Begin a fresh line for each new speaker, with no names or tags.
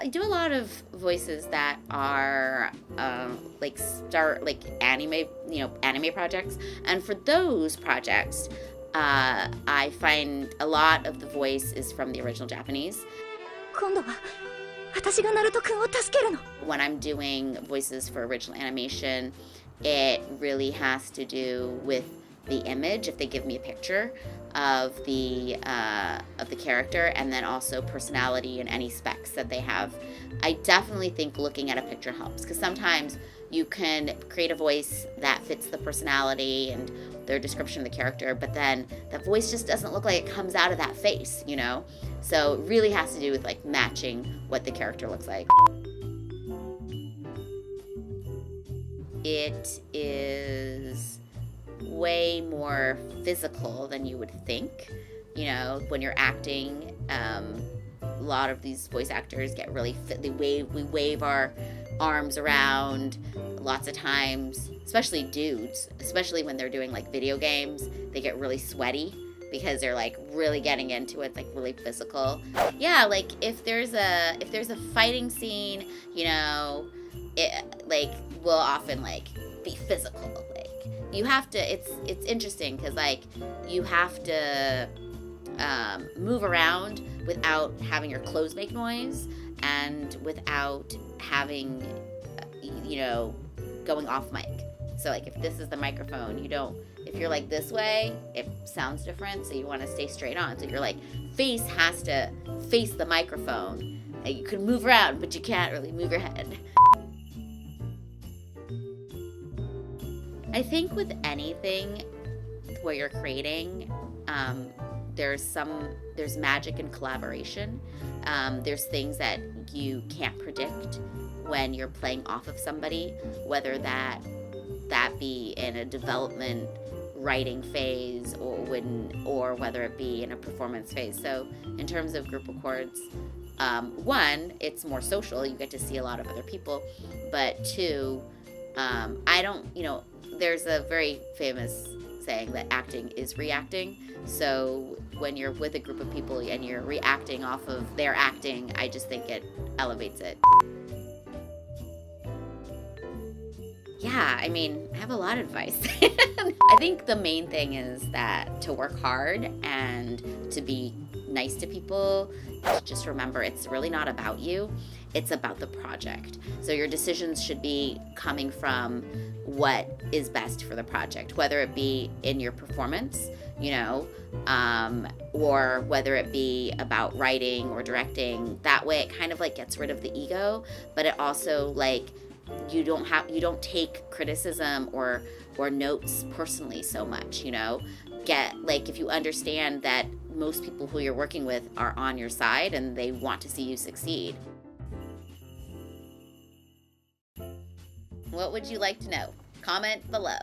I do a lot of voices that are anime projects, and for those projects, I find a lot of the voice is from the original Japanese. When I'm doing voices for original animation, it really has to do with the image. If they give me a picture of the character, and then also personality and any specs that they have, I definitely think looking at a picture helps, because sometimes you can create a voice that fits the personality and their description of the character, but then that voice just doesn't look like it comes out of that face, you know? So it really has to do with like matching what the character looks like. It is way more physical than you would think. You know, when you're acting, a lot of these voice actors get really fit. We wave our arms around lots of times, especially dudes, especially when they're doing like video games, they get really sweaty because they're like really getting into it, like really physical. Yeah, like if there's a fighting scene, you know, it like will often like be physical. Like you have to, it's interesting because like you have to move around without having your clothes make noise and without having, you know, going off mic. So like if this is the microphone, if you're like this way, it sounds different, so you want to stay straight on. So your like face has to face the microphone. And you can move around, but you can't really move your head. I think with anything where you're creating, there's magic in collaboration. There's things that you can't predict when you're playing off of somebody, whether that be in a development writing phase or whether it be in a performance phase. So in terms of group records, one, it's more social, you get to see a lot of other people, but two, there's a very famous saying that acting is reacting. So when you're with a group of people and you're reacting off of their acting, I just think it elevates it. Yeah, I mean, I have a lot of advice. I think the main thing is that to work hard and to be nice to people. Just remember, it's really not about you. It's about the project. So your decisions should be coming from what is best for the project, whether it be in your performance, you know, or whether it be about writing or directing. That way it kind of like gets rid of the ego, but it also like you don't take criticism or notes personally so much, you know. If you understand that most people who you're working with are on your side and they want to see you succeed. What would you like to know? Comment below.